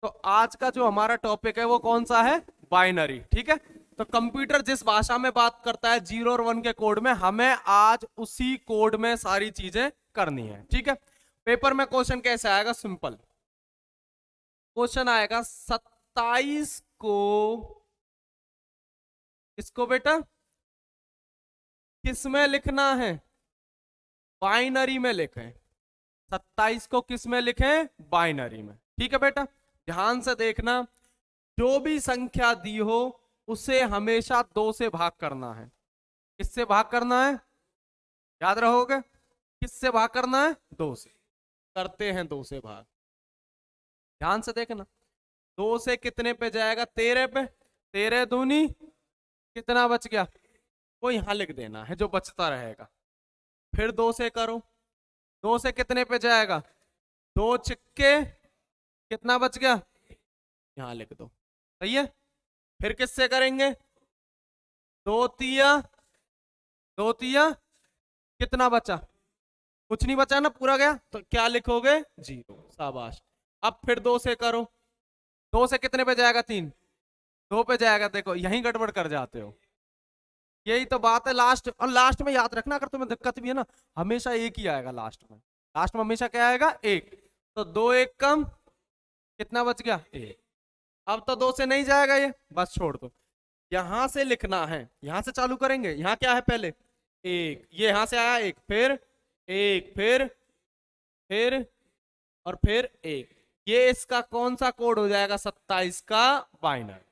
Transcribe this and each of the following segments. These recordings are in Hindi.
तो आज का जो हमारा टॉपिक है वो कौन सा है? बाइनरी। ठीक है, तो कंप्यूटर जिस भाषा में बात करता है 0 और 1 के कोड में, हमें आज उसी कोड में सारी चीजें करनी है। ठीक है, पेपर में क्वेश्चन कैसे आएगा? सिंपल क्वेश्चन आएगा 27 को, इसको बेटा किस में लिखना है? बाइनरी में लिखें। 27 को किस में लिखें? बाइनरी में। ठीक है बेटा, ध्यान से देखना, जो भी संख्या दी हो उसे हमेशा 2 से भाग करना है। किससे भाग करना है? याद रहोगे, किससे भाग करना है? 2 से। करते हैं 2 से भाग। ध्यान से देखना, 2 से कितने पे जाएगा? 13 पे। 13 दूनी कितना बच गया? वो यहां लिख देना है जो बचता रहेगा। फिर 2 से करो, 2 से कितने पे जाएगा? 2 छिक्के कितना बच गया? यहां लिख दो। सही है। फिर किससे करेंगे? 2 तिया, 2 तिया कितना बचा? कुछ नहीं बचा ना, पूरा गया, तो क्या लिखोगे? 0। शाबाश। अब फिर 2 से करो, 2 से कितने पे जाएगा? 3। 2 पे जाएगा। देखो यहीं गड़बड़ कर जाते हो, यही तो बात है लास्ट। और लास्ट में याद रखना, अगर तुम्हें दिक्कत भी है ना, हमेशा एक ही आएगा लास्ट में। लास्ट में हमेशा क्या आएगा? एक। तो 2 1 कम कितना बच गया? 1। अब तो 2 से नहीं जाएगा ये, बस छोड़ दो। यहां से लिखना है, यहां से चालू करेंगे। यहां क्या है? पहले 1, ये यहां से आया 1, फिर 1, फिर और फिर 1। ये इसका कौन सा कोड हो जाएगा? 27 का बाइनरी।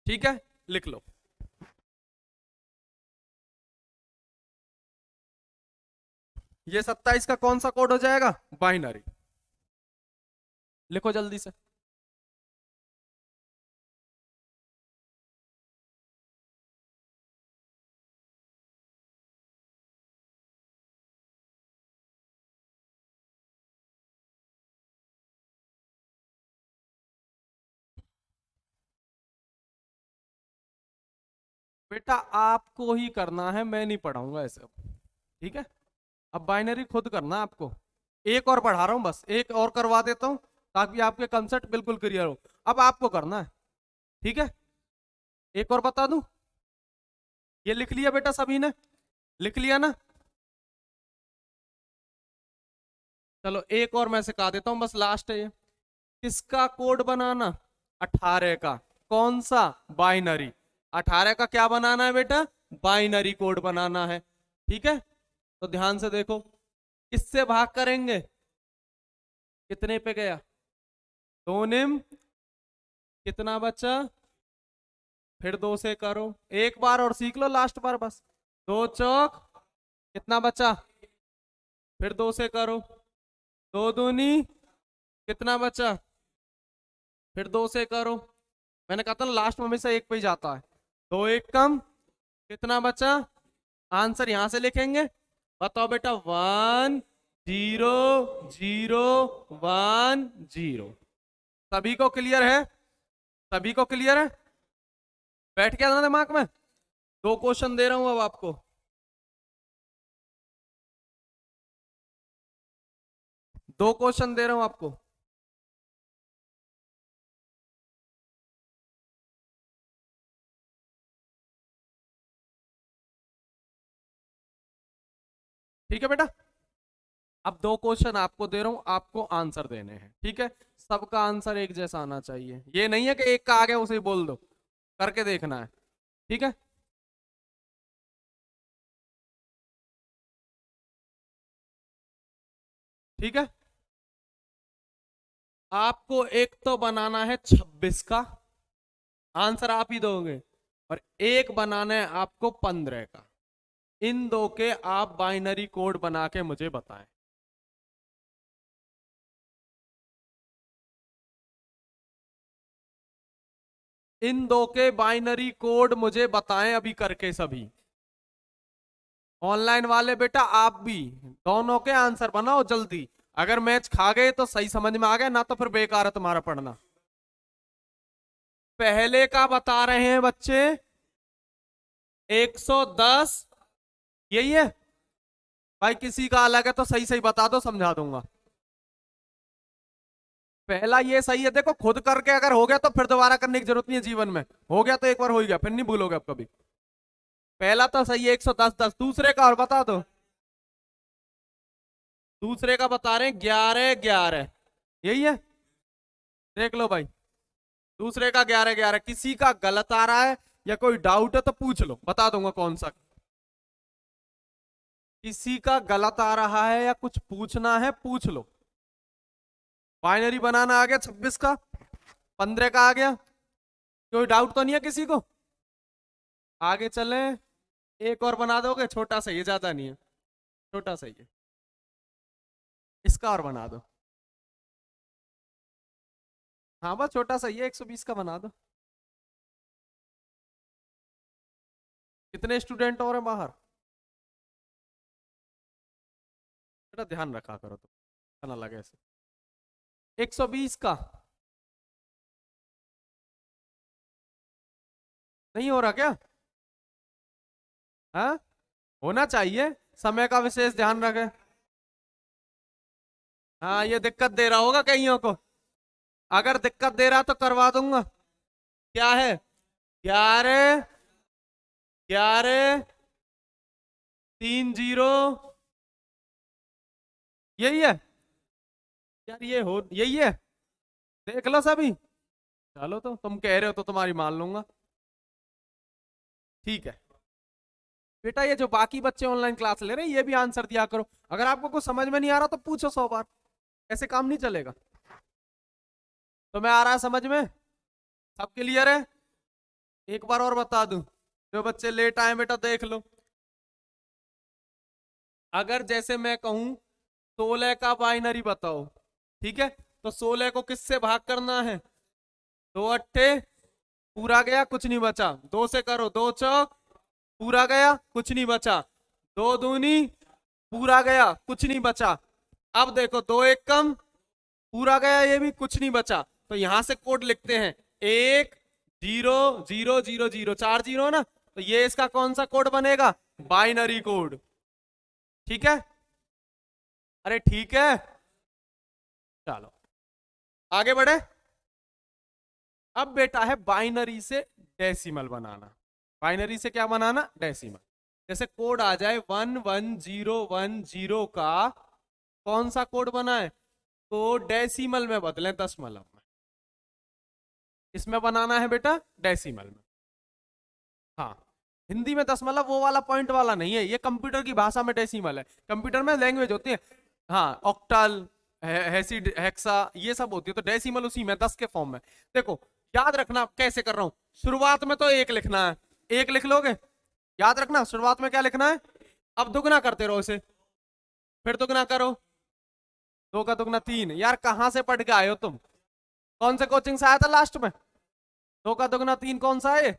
ठीक है, लिख लो। ये 27 का कौन सा कोड हो जाएगा? बाइनरी। लिखो जल्दी से। बेटा आपको ही करना है, मैं नहीं पढ़ाऊंगा ऐसे। ठीक है, अब बाइनरी खुद करना है आपको। एक और पढ़ा रहा हूं, बस एक और करवा देता हूं ताकि आपके कंसेप्ट बिल्कुल क्लियर हो। अब आपको करना है। ठीक है, एक और बता दूं। ये लिख लिया बेटा सभी ने? लिख लिया ना? चलो एक और मैं सिखा देता हूं, बस लास्ट है ये। किसका कोड बनाना? 18 का। कौन सा? बाइनरी। 18 का क्या बनाना है बेटा? बाइनरी कोड बनाना है। ठीक है, तो ध्यान से देखो, किससे भाग करेंगे? कितने पे गया? 2 निम कितना बचा? फिर 2 से करो, एक बार और सीख लो लास्ट बार बस। 2 चौक कितना बचा? फिर 2 से करो, 2 दूनी कितना बचा? फिर 2 से करो। मैंने कहा था ना लास्ट में हमेशा एक पे ही जाता है। 2 1 कम कितना बचा? आंसर यहां से लिखेंगे। बताओ बेटा, 1 0 0 1 0। सभी को क्लियर है? सभी को क्लियर है? बैठ गया ना दिमाग में? 2 क्वेश्चन दे रहा हूं अब आपको। 2 क्वेश्चन दे रहा हूं आपको। ठीक है बेटा, अब 2 क्वेश्चन आपको दे रहा हूं, आपको आंसर देने हैं। ठीक है, सबका आंसर एक जैसा आना चाहिए। ये नहीं है कि एक का आ गया उसे बोल दो, करके देखना है। ठीक है, ठीक है। आपको एक तो बनाना है 26 का, आंसर आप ही दोगे। और एक बनाना है आपको 15 का। इन दो के आप बाइनरी कोड बना के मुझे बताएं। इन दो के बाइनरी कोड मुझे बताएं अभी करके सभी। ऑनलाइन वाले बेटा आप भी, दोनों के आंसर बनाओ जल्दी। अगर मैच खा गए तो सही समझ में आ गया, ना तो फिर बेकार है तुम्हारा पढ़ना। पहले का बता रहे हैं बच्चे 110, यही है भाई। किसी का अलग है तो सही सही बता दो, समझा दूंगा। पहला ये सही है, देखो खुद करके अगर हो गया तो फिर दोबारा करने की जरूरत नहीं है जीवन में, हो गया तो एक बार हो ही गया, फिर नहीं भूलोगे अब कभी। पहला तो सही है 110 10, दूसरे का और बता दो। दूसरे का बता रहे हैं 11 11, यही है, देख लो भाई। दूसरे का 11 11, किसी का गलत आ रहा है या कोई डाउट है तो पूछ लो, बता दूंगा कौन सा। किसी का गलत आ रहा है या कुछ पूछना है पूछ लो। बाइनरी बनाना आ गया 26 का, 15 का आ गया, कोई डाउट तो नहीं है किसी को? आगे चले, एक और बना दोगे, छोटा सा ये, ज्यादा नहीं है, छोटा सा ये, इसका और बना दो। हाँ बस छोटा सा ये 120 का बना दो। कितने स्टूडेंट और हैं बाहर? बेटा ध्यान रखा करो तो ना लगे ऐसे। 120 का नहीं हो रहा क्या? हाँ होना चाहिए, समय का विशेष ध्यान रखें। हाँ ये दिक्कत दे रहा होगा कईयों को, अगर दिक्कत दे रहा तो करवा दूंगा। क्या है? 11 11 30, यही है यार, ये हो यही है, देख लो सभी। चलो तो तुम कह रहे हो तो तुम्हारी मान लूंगा, ठीक है। बेटा ये जो बाकी बच्चे ऑनलाइन क्लास ले रहे हैं ये भी आंसर दिया करो, अगर आपको कुछ समझ में नहीं आ रहा तो पूछो 100 बार, ऐसे काम नहीं चलेगा। तो मैं आ रहा है समझ में, सब क्लियर है? एक बार और बता दूं, जो बच्चे लेट आए बेटा देख लो। अगर जैसे मैं कहूं 16 का बाइनरी बताओ, ठीक है, तो 16 को किससे भाग करना है? 2 अट्ठे पूरा गया कुछ नहीं बचा, 2 से करो, 2 चौक पूरा गया कुछ नहीं बचा, 2 दूनी पूरा गया कुछ नहीं बचा। अब देखो 2 एक कम पूरा गया, ये भी कुछ नहीं बचा, तो यहां से कोड लिखते हैं 1 0 0 0 0, 4 जीरो ना, तो ये इसका कौन सा कोड बनेगा? बाइनरी कोड, ठीक है? अरे ठीक है, चलो आगे बढ़े। अब बेटा है बाइनरी से डेसिमल बनाना। बाइनरी से क्या बनाना? डेसिमल। जैसे कोड आ जाए 1 1 0 1 0 का, कौन सा कोड बना है? तो डेसिमल में बदलें, दशमलव में। इसमें बनाना है बेटा डेसिमल में। हाँ हिंदी में दशमलव वो वाला पॉइंट वाला नहीं है, ये कंप्यूटर की भाषा में डेसिमल है, कंप्यूटर में लैंग्वेज होती है। हाँ ऑक्टल, हेक्सा ये सब होती है, तो डेसिमल उसी में 10 के फॉर्म में। देखो याद रखना कैसे कर रहा हूं, शुरुआत में तो 1 लिखना है, 1 लिख लोगे, याद रखना शुरुआत में क्या लिखना है। अब दुगना करते रहो इसे, फिर दुगना करो, 2 का दुगना 3, यार कहां से पढ़ के आए हो तुम, कौन से कोचिंग से आया था लास्ट में? 2 का दुगना 3 कौन सा है?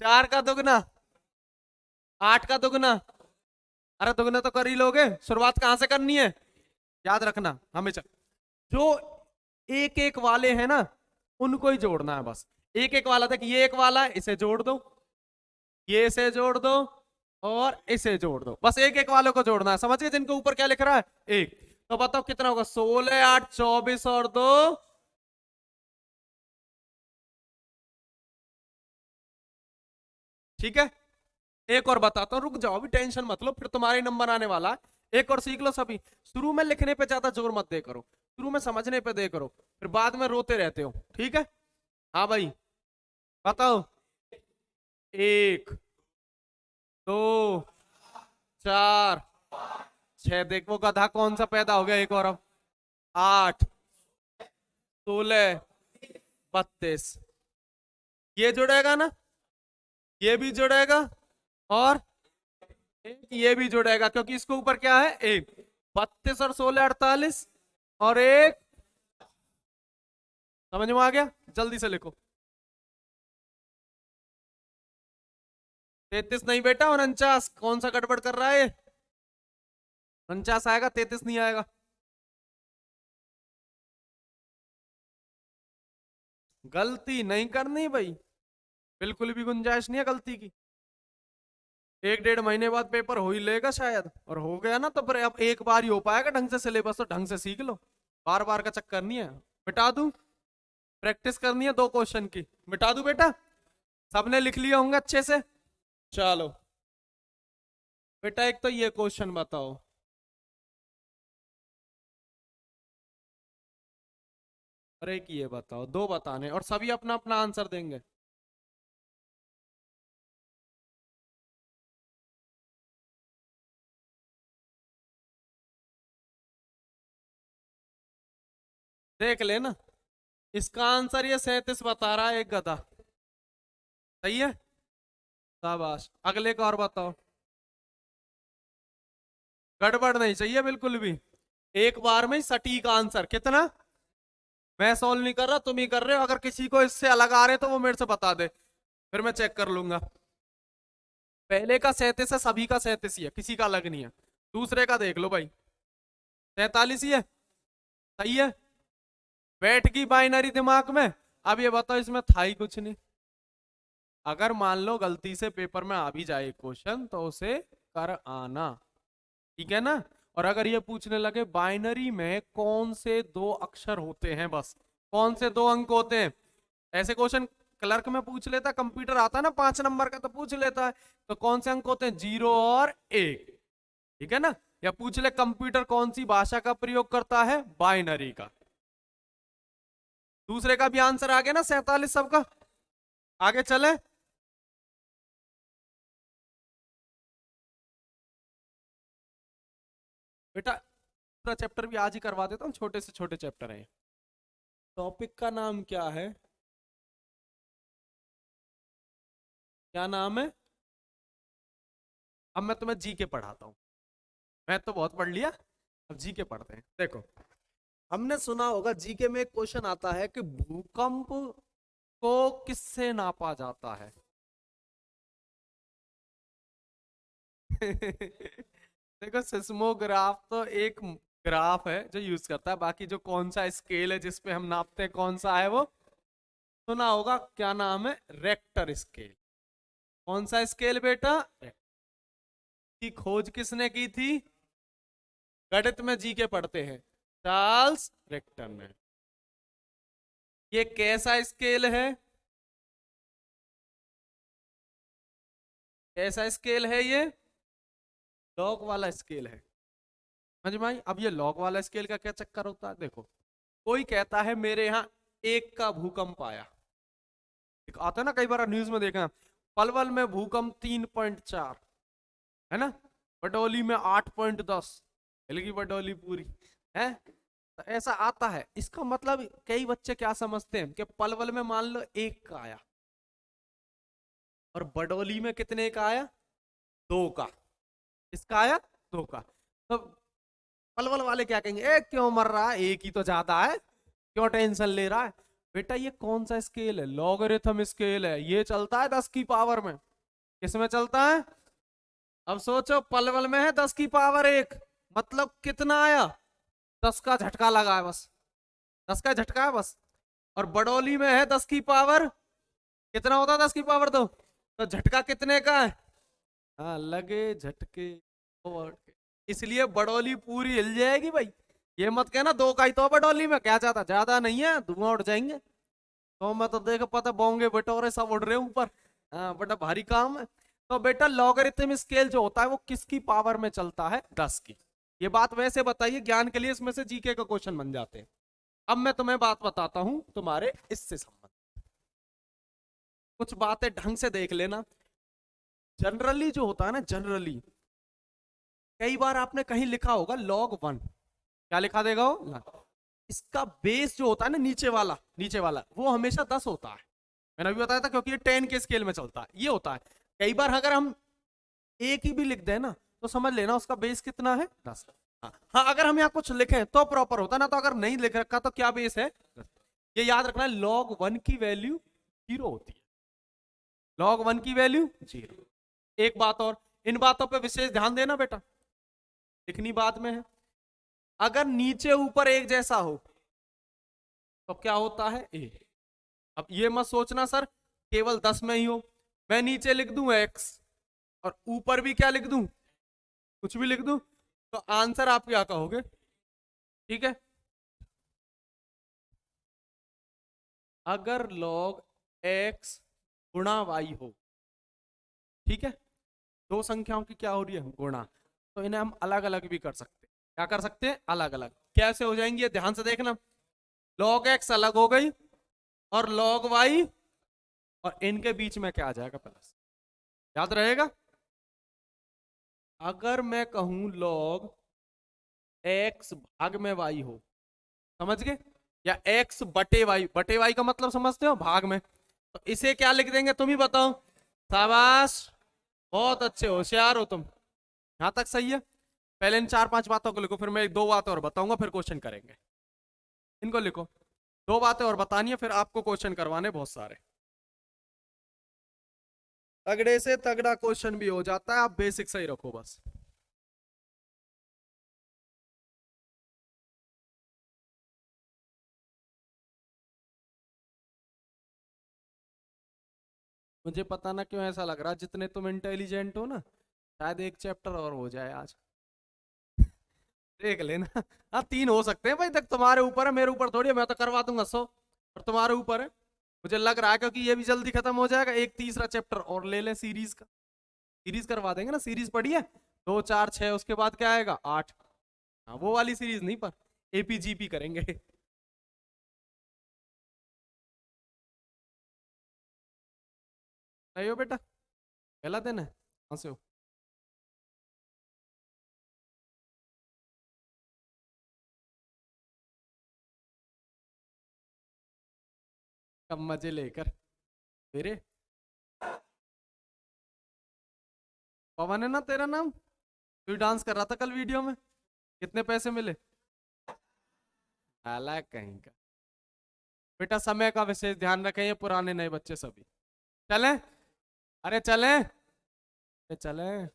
4 का दुगना 8 का दुगना, अरे दुगना तो कर ही लोगे, शुरुआत कहां से करनी है, याद रखना हमेशा। जो एक एक वाले हैं ना उनको ही जोड़ना है बस, एक एक वाला देख, ये एक वाला है इसे जोड़ दो, ये इसे जोड़ दो और इसे जोड़ दो, बस एक एक वालों को जोड़ना है, समझ गए? जिनके ऊपर क्या लिख रहा है 1, तो बताओ कितना होगा? 16 8 24 और 2, ठीक है। एक और बताता हूँ, रुक जाओ अभी टेंशन मत लो, फिर तुम्हारे नंबर आने वाला है। एक और सीख लो सभी, शुरू में लिखने पे ज्यादा जोर मत दे करो, शुरू में समझने पे दे करो, फिर बाद में रोते रहते हो, ठीक है? हाँ भाई बताओ। 1 2 4 6, देखो गधा कौन सा पैदा हो गया एक और अब, 8 16 32, ये जुड़ेगा ना, ये भी जुड़ेगा, और एक ये भी जुड़ेगा, क्योंकि इसके ऊपर क्या है 1, 32 और 16 48, और एक, समझ में आ गया? जल्दी से लिखो। 33 नहीं बेटा 49, कौन सा गड़बड़ कर रहा है? 49 आएगा, 33 नहीं आएगा। गलती नहीं करनी भाई, बिल्कुल भी गुंजाइश नहीं है गलती की। एक डेढ़ महीने बाद पेपर हो ही लेगा शायद, और हो गया ना तो फिर अब एक बार ही हो पाएगा ढंग से सिलेबस, तो ढंग से सीख लो, बार बार का चक्कर नहीं है। मिटा दूं? प्रैक्टिस करनी है 2 क्वेश्चन की, मिटा दूं बेटा? सबने लिख लिया होंगे अच्छे से? चलो बेटा, एक तो ये क्वेश्चन बताओ, और एक ये बताओ, 2 बताने और सभी अपना अपना आंसर देंगे। देख लेना, इसका आंसर ये 37 बता रहा है एक गधा। सही है, शाबाश। अगले का और बताओ। गड़बड़ नहीं चाहिए बिल्कुल भी, एक बार में ही सटीक आंसर। कितना? मैं सॉल्व नहीं कर रहा, तुम ही कर रहे हो। अगर किसी को इससे अलग आ रहे तो वो मेरे से बता दे, फिर मैं चेक कर लूंगा। पहले का 37 है, सभी का 37 ही है, किसी का अलग नहीं है। दूसरे का देख लो भाई, 43 ही है। सही है, बैठ गई बाइनरी दिमाग में। अब ये बताओ, इसमें था ही कुछ नहीं। अगर मान लो गलती से पेपर में आ भी जाए क्वेश्चन, तो उसे कर आना, ठीक है ना? और अगर ये पूछने लगे बाइनरी में कौन से 2 अक्षर होते हैं, बस कौन से 2 अंक होते हैं, ऐसे क्वेश्चन क्लर्क में पूछ लेता, कंप्यूटर आता ना 5 नंबर का तो पूछ लेता है, तो कौन से अंक होते हैं? 0 और 1, ठीक है ना? या पूछ ले कंप्यूटर कौन सी भाषा का प्रयोग करता है? बाइनरी का। दूसरे का भी आंसर आ गया ना 47 सबका। आगे चले। बेटा पूरा चैप्टर भी आज ही करवा देता हूँ, छोटे से छोटे चैप्टर हैं। टॉपिक का नाम क्या है? क्या नाम है? अब मैं तुम्हें जीके पढ़ाता हूँ। मैं तो बहुत पढ़ लिया, अब जीके पढ़ते हैं। देखो, हमने सुना होगा जीके में एक क्वेश्चन आता है कि भूकंप को किससे नापा जाता है? देखो, सिस्मोग्राफ तो एक ग्राफ है जो यूज करता है, बाकी जो कौन सा स्केल है जिसपे हम नापते हैं, कौन सा है वो सुना होगा। क्या नाम है? Richter scale. कौन सा स्केल बेटा? की खोज किसने की थी? गणित में जी के पढ़ते हैं, चार्ल्स रेक्टर ने। ये कैसा स्केल है? कैसा स्केल है ये? लॉग वाला स्केल है। समझ में आई? अब ये लॉग वाला स्केल का क्या चक्कर होता है? देखो, कोई कहता है मेरे यहाँ 1 का भूकंप आया, एक आता है ना, कई बार न्यूज में देखा, पलवल में भूकंप 3.4, है ना, बडौली में 8.10, हिल गई बडौली पूरी, है। तो ऐसा आता है, इसका मतलब कई बच्चे क्या समझते हैं कि पलवल में मान लो 1 का आया, और बडौली में कितने का आया? 2 का। इसका आया 2 का। तो पलवल वाले क्या कहेंगे? क्यों मर रहा है, 1 ही तो ज्यादा है, क्यों टेंशन ले रहा है? बेटा ये कौन सा स्केल है? लॉगरिथम स्केल है। ये चलता है 10 की पावर में। किसमें चलता है? अब सोचो, पलवल में है 10 की पावर 1, मतलब कितना आया? 10 का झटका लगा है बस, 10 का झटका है बस। और बडौली में है 10 की पावर, कितना होता है 10 की पावर 2, तो झटका कितने का है? हाँ, लगे झटके ओवर के। इसलिए बडौली पूरी हिल जाएगी भाई। ये मत कहना 2 का ही तो बडौली में, क्या ज्यादा ज्यादा नहीं है, धुआं उड़ जाएंगे। तो मैं तो देख पता बोंगे बटोरे सब उड़ रहे हैं ऊपर। हाँ, बड़ा भारी काम है। तो बेटा लॉगरिथम स्केल जो होता है वो किसकी पावर में चलता है? 10 की। ये बात वैसे बताइए ज्ञान के लिए, इसमें से जीके का क्वेश्चन बन जाते हैं। अब मैं तुम्हें बात बताता हूं तुम्हारे इससे संबंधित, कुछ बातें ढंग से देख लेना। जनरली जो होता है ना, जनरली कई बार आपने कहीं लिखा होगा log 1, क्या लिखा देगा वो? इसका बेस जो होता है ना, नीचे वाला, नीचे वाला वो हमेशा 10 होता है। मैंने अभी बताया था, क्योंकि ये 10 के स्केल में चलता है, ये होता है। कई बार अगर हम एक ही भी लिख दें ना, तो समझ लेना उसका बेस कितना है? 10। हाँ हाँ, अगर हम यहाँ कुछ लिखें तो प्रॉपर होता ना, तो अगर नहीं लिख रखा तो क्या बेस है? 10। ये याद रखना है, log 1 की वैल्यू 0 होती है। log 1 की वैल्यू 0। एक बात और, इन बातों पे विशेष ध्यान देना बेटा, लिखनी बात में है। अगर नीचे ऊपर एक जैसा हो तो क्या होता है? ए। अब ये मत सोचना सर केवल 10 में ही हो। मैं नीचे लिख दूं x और ऊपर भी क्या लिख दूं, कुछ भी लिख दूं, तो आंसर आप क्या कहोगे? ठीक है, अगर लॉग एक्स गुणा वाई हो, ठीक है, दो संख्याओं की क्या हो रही है, गुणा, तो इन्हें हम अलग अलग भी कर सकते हैं। क्या कर सकते हैं? अलग अलग। कैसे हो जाएंगे ये ध्यान से देखना। लॉग एक्स अलग हो गई और लॉग वाई, और इनके बीच में क्या आ जाएगा, प्लस। याद रहेगा? अगर मैं कहूं लॉग एक्स भाग में वाई हो, समझ गए, या एक्स बटे वाई का मतलब समझते हो, भाग में, तो इसे क्या लिख देंगे, तुम ही बताओ। शाबाश, बहुत अच्छे, होशियार हो तुम, यहां तक सही है। पहले इन चार पांच बातों को लिखो, फिर मैं एक दो बातें और बताऊंगा, फिर क्वेश्चन करेंगे। इनको लिखो, दो बातें और बतानी है, फिर आपको क्वेश्चन करवाने बहुत सारे। तगड़े से तगड़ा क्वेश्चन भी हो जाता है, आप बेसिक सही रखो बस। मुझे पता ना क्यों ऐसा लग रहा है, जितने तुम इंटेलिजेंट हो ना, शायद एक चैप्टर और हो जाए आज। देख लेना। हाँ, तीन हो सकते हैं भाई, तक तुम्हारे ऊपर है, मेरे ऊपर थोड़ी है, मैं तो करवा दूंगा 100, और तुम्हारे ऊपर है। मुझे लग रहा है क्योंकि ये भी जल्दी खत्म हो जाएगा, एक तीसरा चैप्टर और ले ले सीरीज का, सीरीज करवा देंगे ना, सीरीज पढ़ी है, 2 4 6, उसके बाद क्या आएगा, 8। हाँ, वो वाली सीरीज नहीं, पर एपीजीपी करेंगे। नहीं हो बेटा, पहला दिन है, कहाँ से हो? कब मजे लेकर मेरे। पवन है ना तेरा नाम? तू डांस कर रहा था कल वीडियो में, कितने पैसे मिले? हालांकि कहीं का। बेटा समय का विशेष ध्यान रखें, ये पुराने नए बच्चे सभी। चलें? अरे चलें, अरे चलें।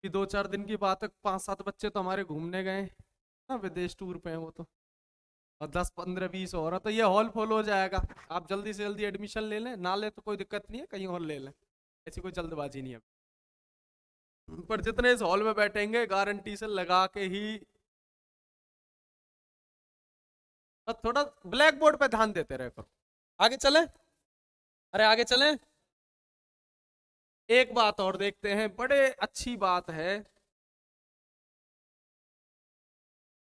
कि 2 4 दिन की बात है, 5 7 बच्चे तो हमारे घूमने गए ना, विदेश टूर पे हैं वो तो, और 10 15 20 और है, तो ये हॉल फुल हो जाएगा। आप जल्दी से जल्दी एडमिशन ले लें, ना ले तो कोई दिक्कत नहीं है, कहीं और ले लें, ऐसी कोई जल्दबाजी नहीं है। पर जितने इस हॉल में बैठेंगे गारंटी से लगा के ही, बस थोड़ा ब्लैक बोर्ड पे ध्यान देते रहे करो। आगे चलें? अरे आगे चलें। एक बात और देखते हैं, बड़े अच्छी बात है।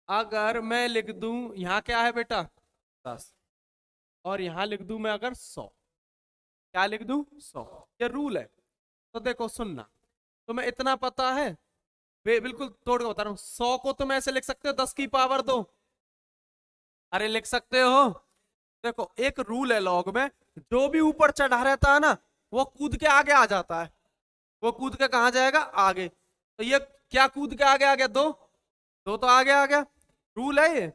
अगर मैं लिख दूं, यहां क्या है बेटा, 10, और यहां लिख दूं मैं अगर 100, क्या लिख दूं, 100, ये रूल है। तो देखो सुनना, तुम्हें इतना पता है, बिल्कुल तोड़ के बता रहा हूं, 100 को तुम ऐसे लिख सकते हो 10 की पावर 2, अरे लिख सकते हो। देखो एक रूल है लॉग में, जो भी ऊपर चढ़ा रहता है ना, वो कूद के आगे आ जाता है, वो कूद के कहा जाएगा, आगे। तो ये क्या कूद के आगे आ गया, 2, 2 तो आगे आ गया, रूल है ये।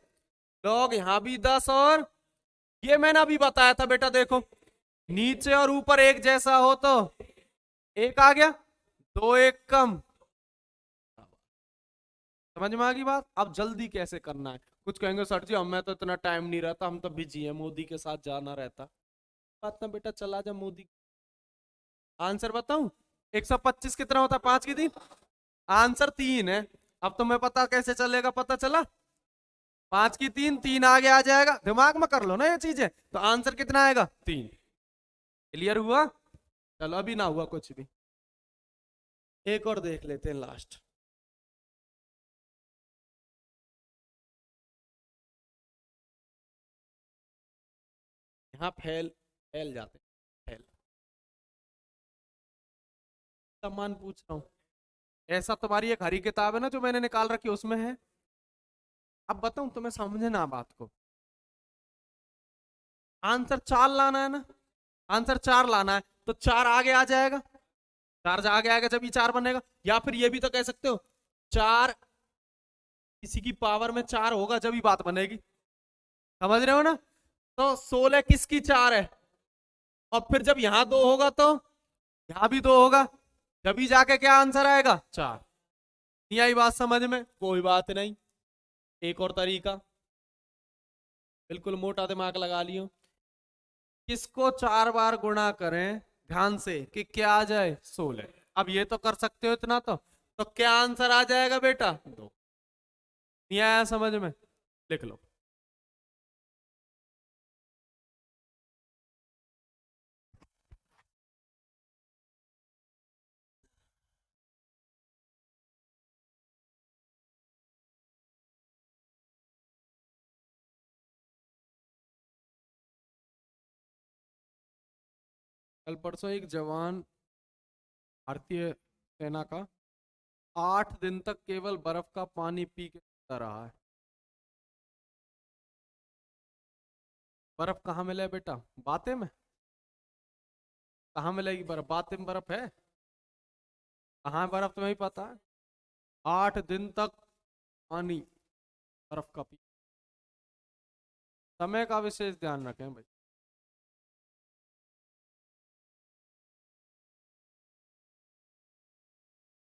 लॉग यहां भी 10, और ये मैंने अभी बताया था बेटा, देखो नीचे और ऊपर एक जैसा हो तो एक आ गया, 2 1 कम। समझ में आ गई बात? अब जल्दी कैसे करना है, कुछ कहेंगे सर जी हमें तो इतना टाइम नहीं रहता, हम तो बिजी है, मोदी के साथ जाना रहता। बात ना बेटा, चला जा मोदी। आंसर बताऊं, 125 कितना होता, 5 की 3, आंसर 3 है। अब तुम्हें पता कैसे चलेगा, पता चला, 5 की 3, 3 आगे आ जाएगा, दिमाग में कर लो ना ये चीजें, तो आंसर कितना आएगा, 3। क्लियर हुआ? चलो अभी ना हुआ कुछ भी, एक और देख लेते हैं लास्ट। यहाँ फैल फैल जाते, फैल, सम्मान पूछ रहा हूँ। ऐसा तुम्हारी एक हरी किताब है ना जो मैंने निकाल रखी, उसमें है। अब बताऊं तुम्हें, समझे ना बात को, आंसर 4 लाना है ना, आंसर 4 लाना है, तो 4 आगे आ जाएगा, 4 आगे आएगा जब ये 4 बनेगा। या फिर ये भी तो कह सकते हो, 4 किसी की पावर में 4 होगा जब ही बात बनेगी, समझ रहे हो ना? तो 16 किसकी 4 है, और फिर जब यहां 2 होगा तो यहां भी 2 होगा, जब ही जाके क्या आंसर आएगा, 4। नहीं आई बात समझ में? कोई बात नहीं, एक और तरीका, बिल्कुल मोटा दिमाग लगा लियो। किसको 4 बार गुणा करें, ध्यान से कि क्या आ जाए 16। अब ये तो कर सकते हो इतना तो क्या आंसर आ जाएगा बेटा 2। नहीं आया समझ में? लिख लो। कल परसों एक जवान भारतीय सेना का 8 दिन तक केवल बर्फ का पानी पी के जिंदा रहा है। बर्फ कहाँ मिले बेटा? बातें में? कहाँ मिलेगी बर्फ? बातें में बर्फ है? कहाँ है बर्फ तुम्हें ही पता है? 8 दिन तक पानी बर्फ का पी। समय का विशेष ध्यान रखें भाई।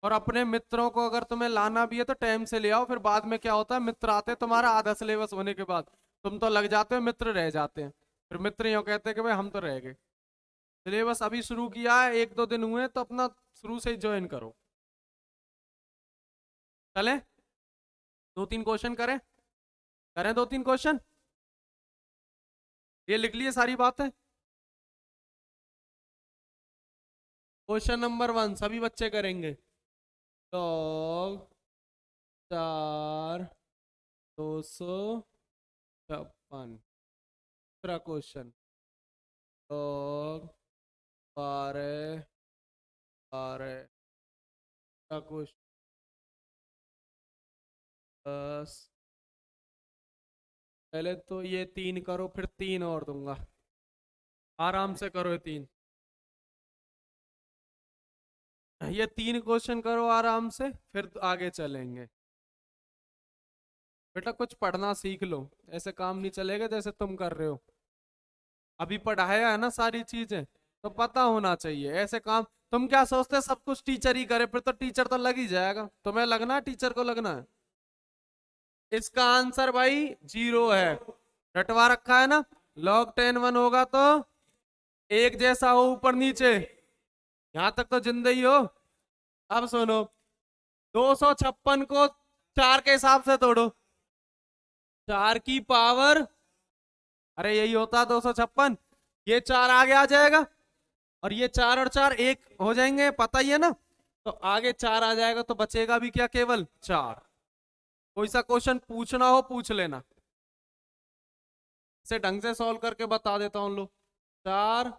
और अपने मित्रों को अगर तुम्हें लाना भी है तो टाइम से ले आओ, फिर बाद में क्या होता है, मित्र आते हैं तुम्हारा आधा सिलेबस होने के बाद, तुम तो लग जाते हो, मित्र रह जाते हैं। फिर मित्र यूं कहते हैं कि भाई हम तो रह गए। सिलेबस अभी शुरू किया है, 1-2 दिन हुए हैं, तो अपना शुरू से ही ज्वाइन करो। चले 2-3 क्वेश्चन करें? करें 2-3 क्वेश्चन? ये लिख लिए सारी बातें? क्वेश्चन नंबर 1 सभी बच्चे करेंगे। log 4 256। दूसरा क्वेश्चन log 12 12। का क्वेश्चन 10। पहले तो ये 3 करो, फिर 3 और दूंगा। आराम से करो ये 3 क्वेश्चन करो आराम से, फिर आगे चलेंगे। बेटा कुछ पढ़ना सीख लो, ऐसे काम नहीं चलेगा जैसे तुम कर रहे हो। अभी पढ़ाया है ना सारी चीजें, तो पता होना चाहिए ऐसे काम। तुम क्या सोचते सब कुछ टीचर ही करे, फिर तो टीचर तो लग ही जाएगा। तुम्हें लगना है टीचर को लगना है? इसका आंसर भाई 0 है। रटवा रखा है ना। log 10 1 होगा तो एक जैसा हो ऊपर नीचे, यहां तक तो जिंदगी हो। अब सुनो, 256 को 4 के हिसाब से तोड़ो। 4 की पावर, अरे यही होता 256। ये 4 आगे आ जाएगा, और ये 4 और 4 एक हो जाएंगे, पता ही है ना। तो आगे 4 आ जाएगा, तो बचेगा भी क्या, केवल 4। कोई सा क्वेश्चन पूछना हो पूछ लेना, इसे ढंग से सॉल्व करके बता देता हूं लो। 4,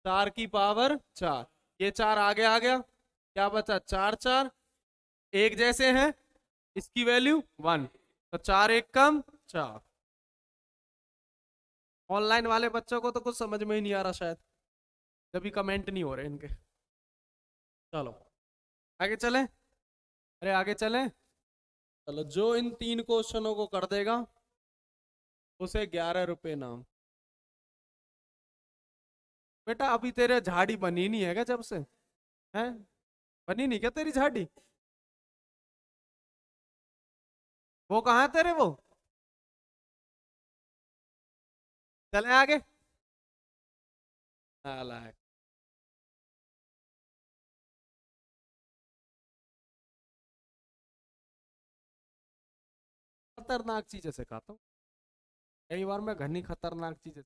4 की पावर 4, ये 4 आगे आ गया, क्या बचा, 4 4 एक जैसे हैं, इसकी वैल्यू 1, तो 4 एक कम 4। ऑनलाइन वाले बच्चों को तो कुछ समझ में ही नहीं आ रहा शायद, जब भी कमेंट नहीं हो रहे इनके। चलो आगे चलें। अरे आगे चलें। चलो जो इन 3 क्वेश्चनों को कर देगा उसे 11 रुपए नाम। बेटा अभी तेरे झाड़ी बनी नहीं है क्या जब से? हैं? बनी नहीं क्या तेरी झाड़ी? वो कहाँ है तेरे वो? चले आगे। नालायक। खतरनाक चीजें सिखाता हूँ, कई बार मैं घनी खतरनाक चीजें।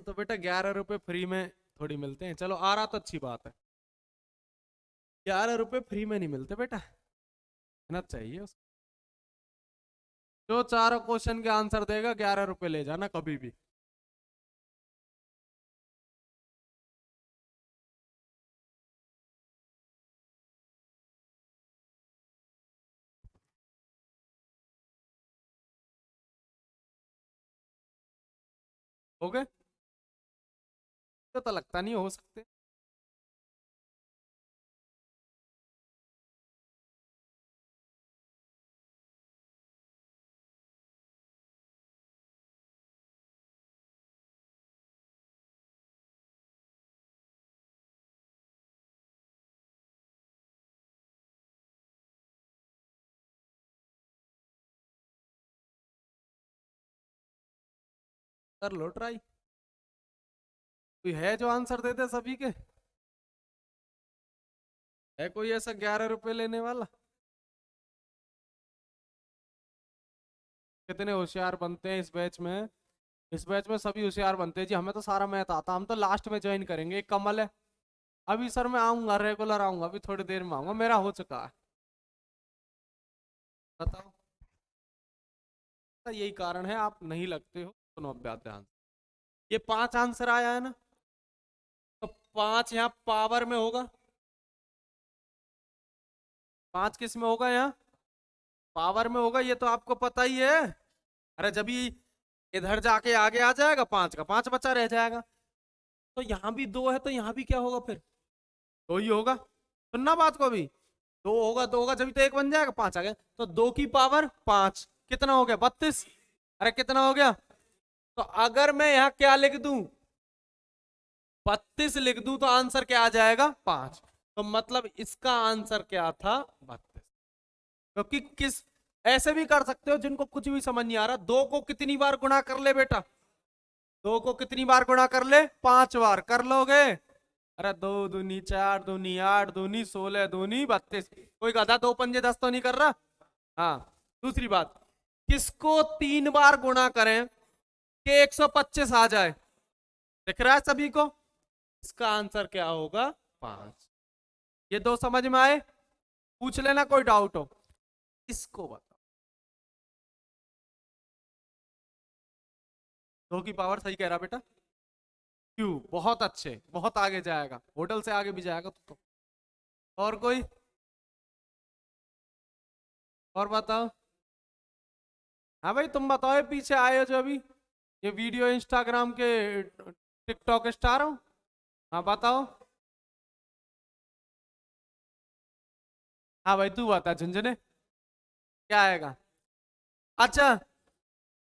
तो बेटा 11 रुपए फ्री में थोड़ी मिलते हैं, चलो आ रहा तो अच्छी बात है। 11 रुपए फ्री में नहीं मिलते बेटा, मेहनत चाहिए उसको। जो चारों क्वेश्चन के आंसर देगा 11 रुपए ले जाना कभी भी। हो गए? तो लगता नहीं हो सकते। कर लो ट्राई। कोई है जो आंसर दे दे सभी के? है कोई ऐसा 11 रुपए लेने वाला? कितने होशियार बनते हैं इस बैच में? इस बैच में सभी होशियार बनते हैं जी। हमें तो सारा मैथ आता, हम तो लास्ट में ज्वाइन करेंगे। एक कमल है। अभी सर मैं आऊंगा, रेगुलर आऊंगा, अभी थोड़ी देर में आऊंगा, मेरा हो चुका है। बताओ। तो यही कारण है आप नहीं लगते हो। सुनो अभ्यास ध्यान से। ये 5 आंसर आया है ना, तो 5 यहाँ पावर में होगा। 5 किस में होगा यहाँ? पावर में होगा, ये तो आपको पता ही है। अरे जब ही इधर जाके आगे आ जाएगा, 5 का 5 बचा रह जाएगा। तो यहाँ भी 2 है, तो यहाँ भी क्या होगा फिर? 2 ही होगा। सुनना बात को भी। 2 होगा जब तो एक बन जाएगा, 5 आ गया, तो 2 की पावर 5 कितना हो गया? 32। अरे कितना हो गया? तो अगर मैं यहाँ क्या लिख दूं, 32 लिख दूं, तो आंसर क्या आ जाएगा? 5। तो मतलब इसका आंसर क्या था? 32। क्योंकि किस, ऐसे भी कर सकते हो जिनको कुछ भी समझ नहीं आ रहा, 2 को कितनी बार गुणा कर ले बेटा? 2 को कितनी बार गुणा कर ले? 5 बार कर लोगे। अरे 2 दूनी 4, दूनी 8, दूनी 16, दूनी 32। कोई गधा 2 पंजे 10 तो नहीं कर रहा। हाँ। दूसरी बात, किसको 3 बार गुणा करें कि 125 आ जाए? दिख रहा है सभी को? इसका आंसर क्या होगा? 5। ये 2 समझ में आए? पूछ लेना कोई डाउट हो। इसको बताओ। 2 की पावर सही कह रहा बेटा। क्यों? बहुत अच्छे, बहुत आगे जाएगा, होटल से आगे भी जाएगा तो। और कोई? और बताओ। हाँ भाई तुम बताओ, ये पीछे आए हो जो अभी, ये वीडियो इंस्टाग्राम के टिकटॉक स्टार हो। हाँ बताओ। हाँ भाई तू बता झुंझुने, क्या आएगा? अच्छा,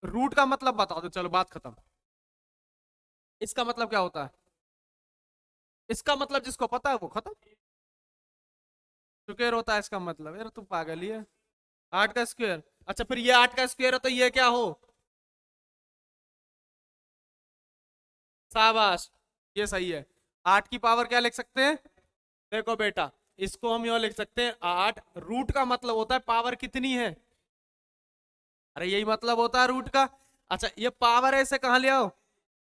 रूट का मतलब बता दो, चलो बात खत्म। इसका मतलब क्या होता है? इसका मतलब जिसको पता है वो खत्म। स्क्वायर होता है इसका मतलब? यार तू पागल ही है। 8 का स्क्वायर? अच्छा फिर ये 8 का स्क्वायर है तो ये क्या हो? शाबाश, ये सही है। 8 की पावर क्या लिख सकते हैं? देखो बेटा, इसको हम यो लिख सकते हैं 8। रूट का मतलब होता है पावर कितनी है। अरे यही मतलब होता है रूट का। अच्छा ये पावर ऐसे कहां ले आओ?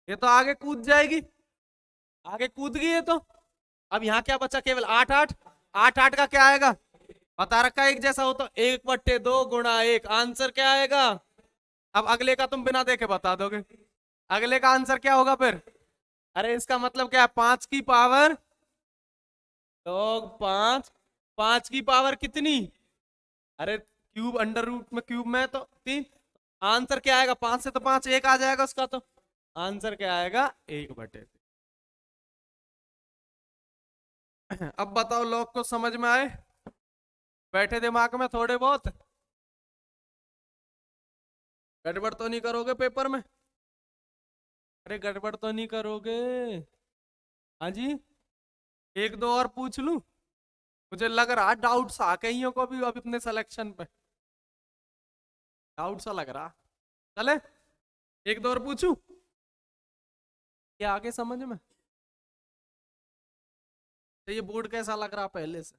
ये तो आगे कूद जाएगी। आगे कूद गई है तो। अब यहाँ क्या बचा? केवल 8 8। 8 8 का क्या आएगा? बता रखा है एक जैसा हो तो 1/2 गुणा 1, आंसर क्या आएगा? अब अगले का तुम बिना देखे बता दोगे। अगले का आंसर क्या होगा फिर? अरे इसका मतलब क्या है? 5 की पावर तो 5। 5 की पावर कितनी? अरे क्यूब, अंडर रूट में क्यूब में तो 3। आंसर क्या आएगा? 5 से तो 5 1 आ जाएगा उसका तो। आंसर क्या आएगा? 1/3। अब बताओ, लोग को समझ में आए? बैठे दिमाग में थोड़े बहुत? गड़बड़ तो नहीं करोगे पेपर में? अरे गड़बड़ तो नहीं करोगे? हाँ जी। एक दो और पूछ लूं? मुझे लग रहा डाउट सा कईयों को भी अभी अपने सिलेक्शन पे डाउट सा लग रहा। चले, एक दो और पूछूं? क्या आगे समझ में? तो ये बोर्ड कैसा लग रहा पहले से?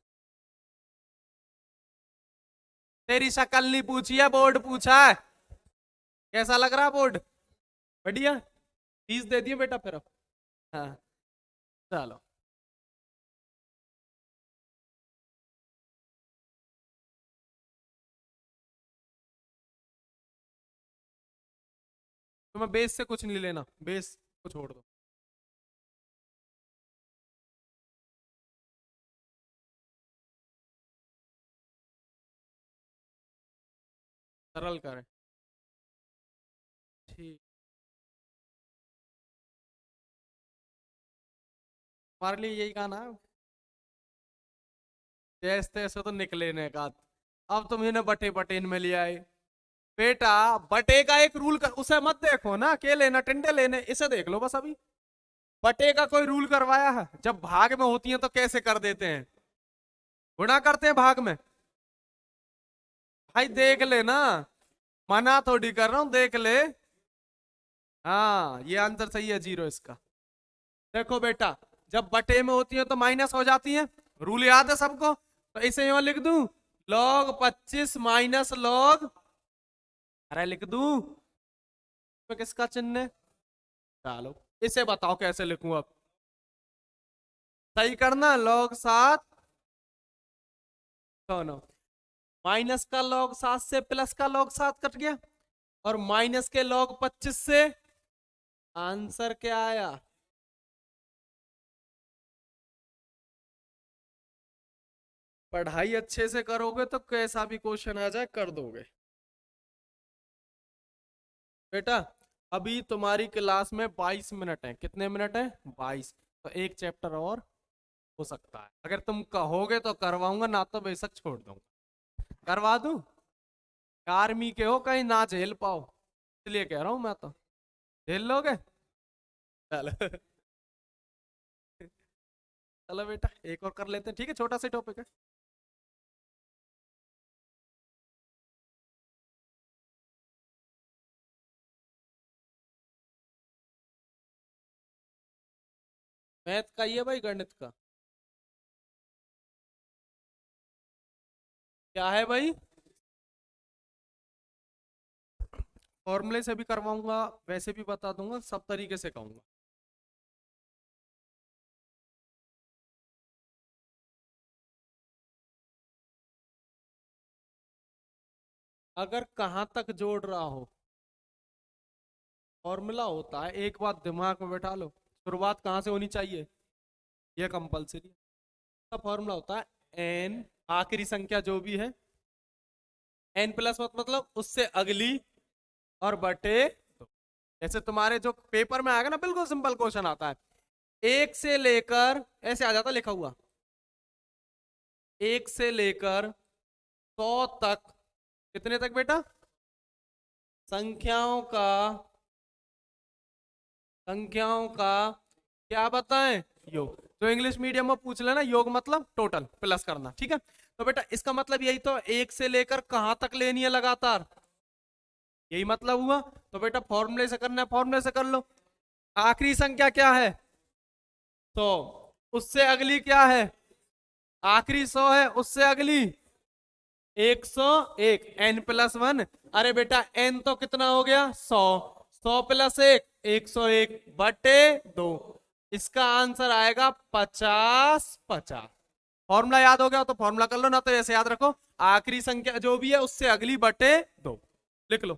तेरी शक्ल नहीं पूछी है, बोर्ड पूछा है। कैसा लग रहा बोर्ड? बढ़िया। फीस दे दियो बेटा फिर अब। हाँ। चलो। तुम्हें बेस से कुछ नहीं लेना, बेस को छोड़ दो। सरल करें। ठीक। हमारे लिए यही गाना है। जैसे तैसे तो निकले ने का। अब तुम इन्हें बटे बटे इनमें ले आए। बेटा बटे का एक रूल कर, उसे मत देखो ना, के लेना टिंडे लेने, इसे देख लो बस अभी। बटे का कोई रूल करवाया है? जब भाग में होती है तो कैसे कर देते हैं, गुणा करते हैं भाग में। भाई देख ले ना, मना थोड़ी कर रहा हूं, देख ले। हाँ ये आंसर सही है, जीरो इसका। देखो बेटा, जब बटे में होती है तो माइनस हो जाती है, रूल याद है सबको। तो इसे यहां लिख दूं, log 25 माइनस log, अरे लिख दूं तो किसका चिन्ह है? चलो इसे बताओ कैसे लिखूं अब। सही करना, log 7 दोनों, माइनस का log 7 से प्लस का log 7 कट गया, और माइनस के log 25 से आंसर क्या आया? पढ़ाई अच्छे से करोगे तो कैसा भी क्वेश्चन आ जाए कर दोगे बेटा। अभी तुम्हारी क्लास में 22 मिनट है, कितने मिनट है? 22। तो एक चैप्टर और हो सकता है, अगर तुम कहोगे तो करवाऊंगा, ना तो बेशक छोड़ दूंगा। करवा दूं? आर्मी के हो, कहीं ना झेल पाओ, इसलिए कह रहा हूं मैं तो। झेल लोगे? चलो चलो बेटा एक और कर लेते हैं, ठीक है, छोटा सा टॉपिक है। मैथ का ही है भाई, गणित का क्या है भाई? फॉर्मूले से भी करवाऊंगा, वैसे भी बता दूंगा, सब तरीके से कहूंगा। अगर कहां तक जोड़ रहा हो, फॉर्मूला होता है, एक बात दिमाग में बैठा लो, शुरुआत कहां से होनी चाहिए, यह कंपलसरी है। का फॉर्मूला होता है एन, आखिरी संख्या जो भी है, एन प्लस मतलब उससे अगली, और बटे दो। जैसे तुम्हारे जो पेपर में आएगा ना, बिल्कुल सिंपल क्वेश्चन आता है, एक से लेकर, ऐसे आ जाता लिखा हुआ, एक से लेकर 100 तक, कितने तक बेटा? संख्याओं का, संख्याओं का क्या बताएं? योग। तो इंग्लिश मीडियम में पूछ लेना, योग मतलब टोटल प्लस करना, ठीक है। तो बेटा इसका मतलब यही तो, एक से लेकर कहां तक लेनी है लगातार, यही मतलब हुआ। तो बेटा फॉर्मूले से करना है, फॉर्मूले से कर लो। आखिरी संख्या क्या है? 100। उससे अगली क्या है? आखिरी 100 है, उससे अगली 101, n+1। अरे बेटा n तो कितना हो गया? 100। 100 + 1, 101 बटे 2। इसका आंसर आएगा 50/50। फॉर्मूला याद हो गया तो फॉर्मूला कर लो, ना तो ऐसे याद रखो, आखिरी संख्या जो भी है उससे अगली बटे 2, लिख लो।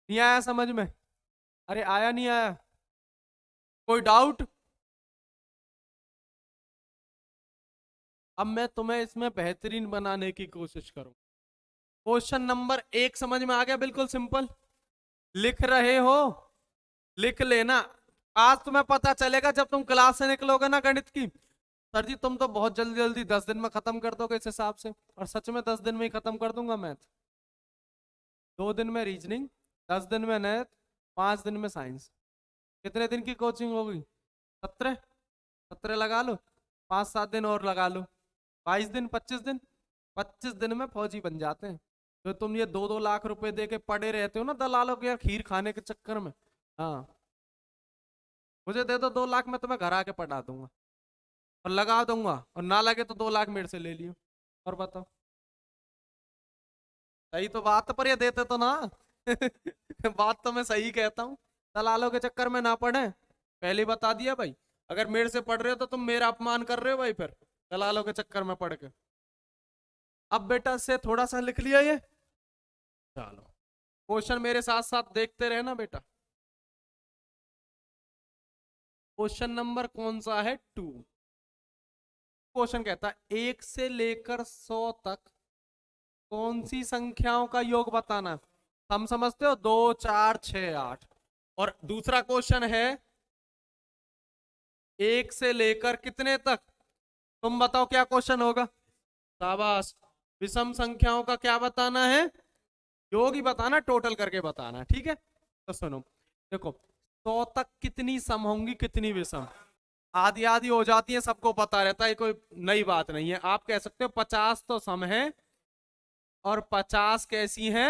नहीं आया समझ में? अरे आया नहीं आया? कोई डाउट? अब मैं तुम्हें इसमें बेहतरीन बनाने की कोशिश करूं। क्वेश्चन नंबर 1 समझ में आ गया? बिल्कुल सिंपल। लिख रहे हो? लिख लेना। आज तुम्हें पता चलेगा जब तुम क्लास से निकलोगे ना गणित की, सर जी तुम तो बहुत जल्दी जल्दी 10 दिन में खत्म कर दोगे इस हिसाब से, और सच में 10 दिन में ही खत्म कर दूंगा मैथ। 2 दिन में रीजनिंग, 10 दिन में मैथ, 5 दिन में साइंस। कितने दिन की कोचिंग होगी? 17। 17 लगा लो, 5-7 दिन और लगा लो, 22 दिन, 25 दिन। 25 दिन में फौजी बन जाते हैं। तो तुम ये 2-2 लाख रुपए दे के पड़े रहते हो ना दलालों के यार खीर खाने के चक्कर में। हाँ, मुझे दे दो 2 लाख, मैं तुम्हें घर आके पढ़ा दूंगा और लगा दूंगा, और ना लगे तो 2 लाख मेरे से ले लियो। और बताओ, सही तो बात है, पर ये देते तो ना बात तो मैं सही कहता हूँ। दलालों के चक्कर में ना पड़े, पहले ही बता दिया भाई। अगर मेरे से पढ़ रहे हो तो तुम मेरा अपमान कर रहे हो भाई, फिर दलालों के चक्कर में पड़ के। अब बेटा से थोड़ा सा लिख लिया ये, चलो क्वेश्चन मेरे साथ साथ देखते रहना बेटा। क्वेश्चन नंबर कौन सा है? 2। क्वेश्चन कहता है 1 से लेकर 100 तक कौन सी संख्याओं का योग बताना है? हम समझते हो 2 4 6 8। और दूसरा क्वेश्चन है 1 से लेकर कितने तक? तुम बताओ क्या क्वेश्चन होगा? शाबाश। विषम संख्याओं का क्या बताना है? योग ही बताना, टोटल करके बताना, ठीक है। तो सुनो, देखो 100 तक कितनी सम होंगी, कितनी विषम? आधी आधी हो जाती है, सबको पता रहता है, कोई नई बात नहीं है। आप कह सकते हो 50 तो सम है और 50 कैसी है,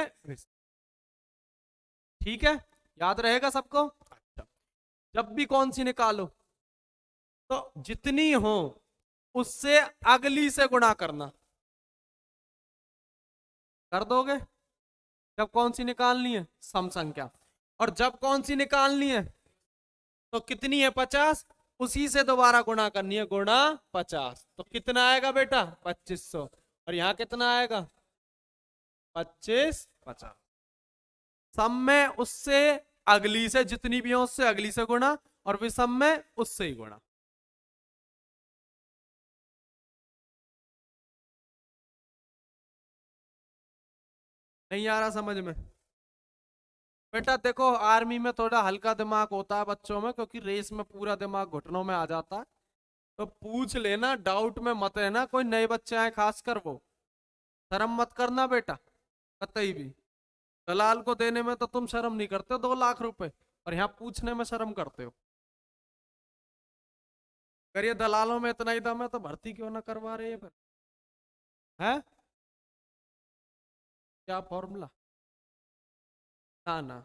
ठीक है। याद रहेगा सबको? अच्छा, जब भी कौन सी निकालो तो जितनी हो उससे अगली से गुणा करना। कर दोगे? जब कौन सी निकालनी है? सम संख्या। और जब कौन सी निकालनी है तो कितनी है? 50, उसी से दोबारा गुणा करनी है, गुणा 50। तो कितना आएगा बेटा? 2500। और यहां कितना आएगा? 25 50। सम में उससे अगली से जितनी भी हो उससे अगली से गुणा, और विषम में उससे ही गुणा। नहीं आ रहा समझ में? बेटा देखो, आर्मी में थोड़ा हल्का दिमाग होता है बच्चों में, क्योंकि रेस में पूरा दिमाग घुटनों में आ जाता है। तो पूछ लेना, डाउट में मत रहना। कोई नए बच्चे आए खासकर, वो शर्म मत करना बेटा, कतई भी। दलाल को देने में तो तुम शर्म नहीं करते हो 2 लाख रुपए, और यहाँ पूछने में शर्म करते हो। अगर ये दलालों में इतना ही दम है तो भर्ती क्यों ना करवा रहे हैं फिर? है क्या फॉर्मूला? ना ना,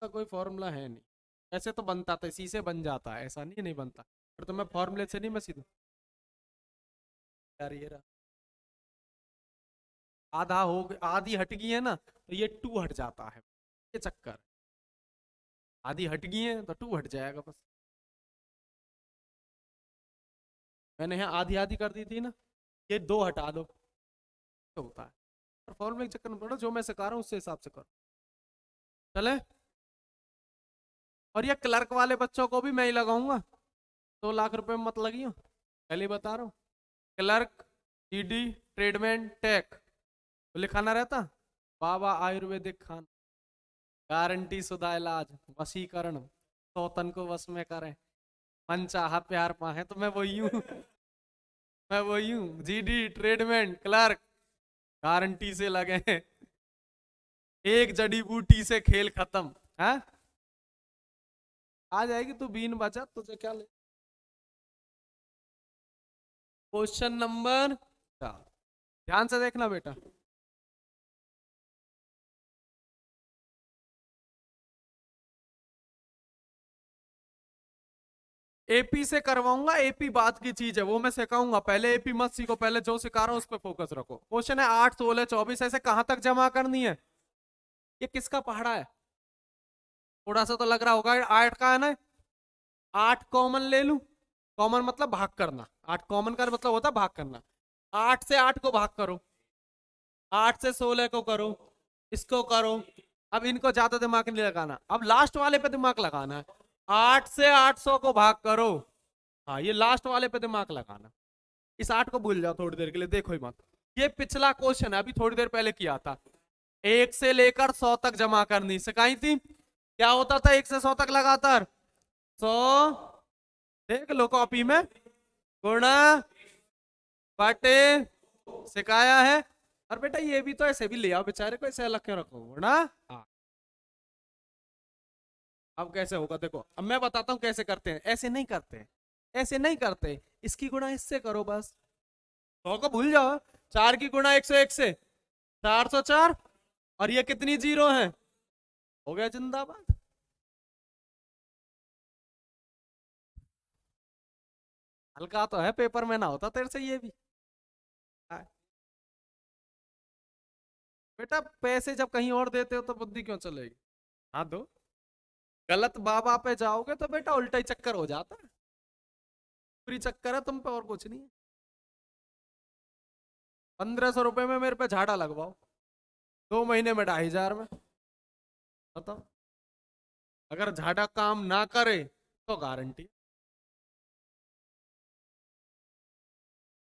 तो कोई फॉर्मूला है नहीं। ऐसे तो बनता था, इसी से बन जाता है, ऐसा नहीं नहीं बनता। पर तुम्हें फॉर्मूले से नहीं मैं सीधू यार, ये रहा। आधा हो आधी हट गई है ना, तो ये 2 हट जाता है, ये चक्कर। आधी हट गई है तो 2 हट जाएगा बस। मैंने यहाँ आधी आधी कर दी थी ना, ये 2 हटा दो तो होता है। और फॉर्मूले के चक्कर में पड़ो, जो मैं सिखा रहा हूँ उससे हिसाब से करो, चले। और ये क्लर्क वाले बच्चों को भी मैं ही लगाऊंगा, 2 लाख रुपए में मत लगियो, पहले ही बता रहा हूँ। क्लर्क, ईडी, ट्रेडमैन, टेक, तो लिखाना रहता। बाबा आयुर्वेदिक खान, गारंटी शुदा इलाज, वशीकरण, सौतन को वश में करें, मन चाहा प्यार पाए। तो मैं वही हूँ। मैं वही हूँ, जीडी, ट्रेडमैन, क्लर्क, गारंटी से लगे हैं। एक जड़ी बूटी से खेल खत्म है। आ जाएगी तू, बीन बचा तुझे क्या ले। क्वेश्चन नंबर 4, ध्यान से देखना बेटा। एपी से करवाऊंगा, एपी बात की चीज है, वो मैं सिखाऊंगा। पहले एपी मत सीखो, पहले जो सिखा रहा हूं उस पर फोकस रखो। क्वेश्चन है 8 16 24, ऐसे कहां तक जमा करनी है? ये किसका पहाड़ा है? थोड़ा सा तो लग रहा होगा 8 का है ना। 8 कॉमन ले लूं? कॉमन मतलब भाग करना, 8 कॉमन का मतलब होता है भाग करना। 8 से 8 को भाग करो, 8 से 16 को करो, इसको करो। अब इनको ज्यादा दिमाग नहीं लगाना, अब लास्ट वाले पे दिमाग लगाना है। 8 से 800 को भाग करो। हाँ, ये लास्ट वाले पे दिमाग लगाना। इस 8 को भूल जाओ थोड़ी देर के लिए, देखो ही मत। ये पिछला क्वेश्चन है, अभी थोड़ी देर पहले किया था। 1 से लेकर 100 तक जमा करनी सिखाई थी। क्या होता था 1 से 100 तक लगातार? 100, देख लो कॉपी में, गुणा बटे, सिखाया है। और बेटा ये भी तो ऐसे भी ले आओ, बेचारे को ऐसे अलग क्यों रखो, गुणा। हाँ, अब कैसे होगा देखो, अब मैं बताता हूँ कैसे करते हैं। ऐसे नहीं करते, ऐसे नहीं करते। इसकी गुणा इससे करो बस, 100 को भूल जाओ। 4 की गुणा 101 से 404, और ये कितनी जीरो है? हो गया जिंदाबाद। हल्का तो है, पेपर में ना होता तेरे से ये भी। हाँ, बेटा पैसे जब कहीं और देते हो तो बुद्धि क्यों चलेगी? हाँ दो। गलत बाबा पे जाओगे तो बेटा उल्टा ही चक्कर हो जाता है। पूरी चक्कर है तुम पे, और कुछ नहीं है। 1500 रुपए में मेरे पे झाड़ा लगवाओ, 2 महीने में 2500 में। बताओ, अगर झाड़ा काम ना करे तो गारंटी।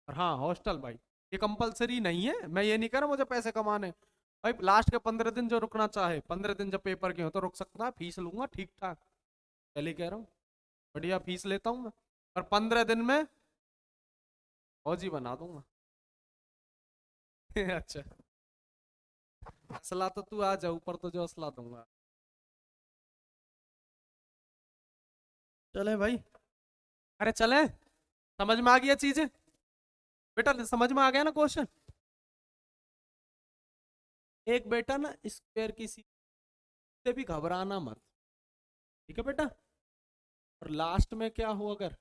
और हाँ, हॉस्टल भाई, ये कंपलसरी नहीं है, मैं ये नहीं कह रहा मुझे पैसे कमाने। भाई लास्ट के 15 दिन जो रुकना चाहे, 15 दिन जब पेपर के हो तो रुक सकता है, फीस लूंगा ठीक ठाक, पहले कह रहा हूँ, बढ़िया फीस लेता हूँ मैं, और 15 दिन में फौजी बना दूंगा। अच्छा, असला तो तू आ जा ऊपर, तो जो असला दूंगा। चले भाई, अरे चले, समझ में आ गया चीजें बेटा, समझ में आ गया ना क्वेश्चन। एक बेटा ना स्क्वायर की सी से भी घबराना मत, ठीक है बेटा। और लास्ट में क्या हो, अगर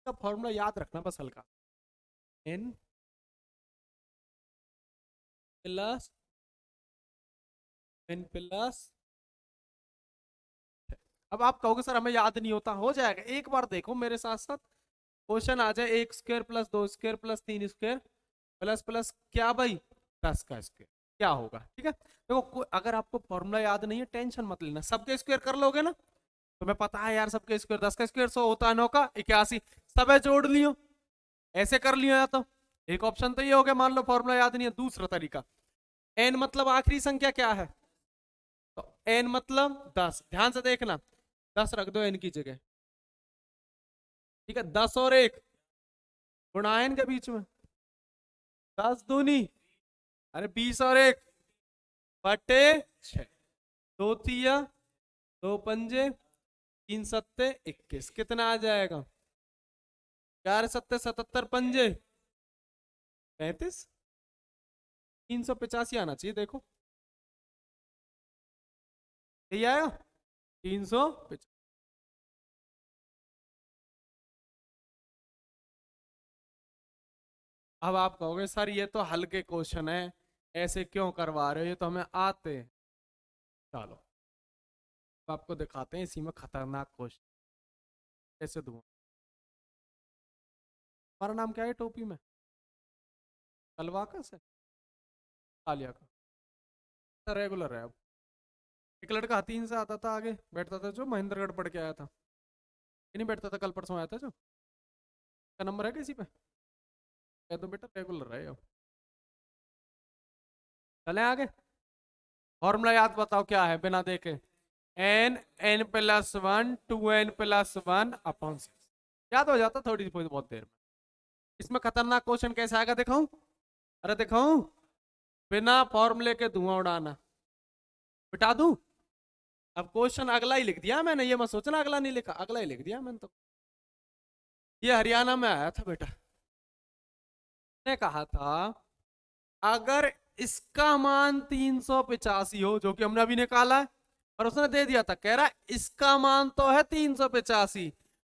का फॉर्मूला याद रखना बस हल्का, एन प्लस एन प्लस। अब आप कहोगे सर हमें याद नहीं होता, हो जाएगा, एक बार देखो मेरे साथ साथ, क्वेश्चन आ जाए, एक स्क्वायर प्लस दो स्क्वायर प्लस तीन स्क्वायर प्लस प्लस क्या भाई 10 का स्क्वायर, क्या होगा, ठीक है। देखो अगर आपको फॉर्मूला याद नहीं है टेंशन मत लेना, सबके स्क्वायर कर लोगे ना, तुम्हें पता है यार सबके स्क्वायर 10 का स्क्वायर 100 होता है, 9 का 81, सब है जोड़ लियो, ऐसे कर लियो। या तो एक ऑप्शन तो ये हो गया, मान लो फॉर्मूला याद नहीं है, दूसरा तरीका, एन मतलब आखिरी संख्या क्या है, तो एन मतलब 10, ध्यान से देखना, 10 रख दो एन की जगह, ठीक है, 10 और 1 गुणा एन के बीच में, 10 दूनी, अरे 20 और 1 बटे 6, दो तिया, दो पंजे, तीन सत्ते 21, कितना आ जाएगा, 4 सत्ते 77, पंजे 35, 385 आना चाहिए, देखो यही आएगा 385। अब आप कहोगे सर ये तो हल्के क्वेश्चन है, ऐसे क्यों करवा रहे हो, ये तो हमें आते हैं। चलो अब आपको दिखाते हैं इसी में खतरनाक क्वेश्चन कैसे दूंगा। हमारा नाम क्या है टोपी में, कलवाकर से आलिया का, रेगुलर है। अब एक लड़का हतीन से आता था, आगे बैठता था, जो महेंद्रगढ़ पढ़ के आया था, ये नहीं बैठता था, कल परसों आया था जो, का नंबर है किसी पे, कह दो बेटा रेगुलर है अब। चले आगे, फॉर्मूला याद बताओ क्या है बिना देखे, n n plus one two n plus one upon 6, याद हो जाता थोड़ी बहुत देर में। इसमें खतरनाक क्वेश्चन कैसे आएगा दिखाऊं, अरे दिखाऊं, बिना फॉर्मूले के धुआं उड़ाना, बिठा दूं। अब क्वेश्चन अगला ही लिख दिया मैंने, ये मत सोचना अगला नहीं लिखा, अगला ही लिख दिया मैंने तो। ये हरियाणा में आया था बेटा, ने कहा था अगर इसका मान 385 हो, जो कि हमने अभी निकाला है, और उसने दे दिया था, कह रहा इसका मान तो है 385,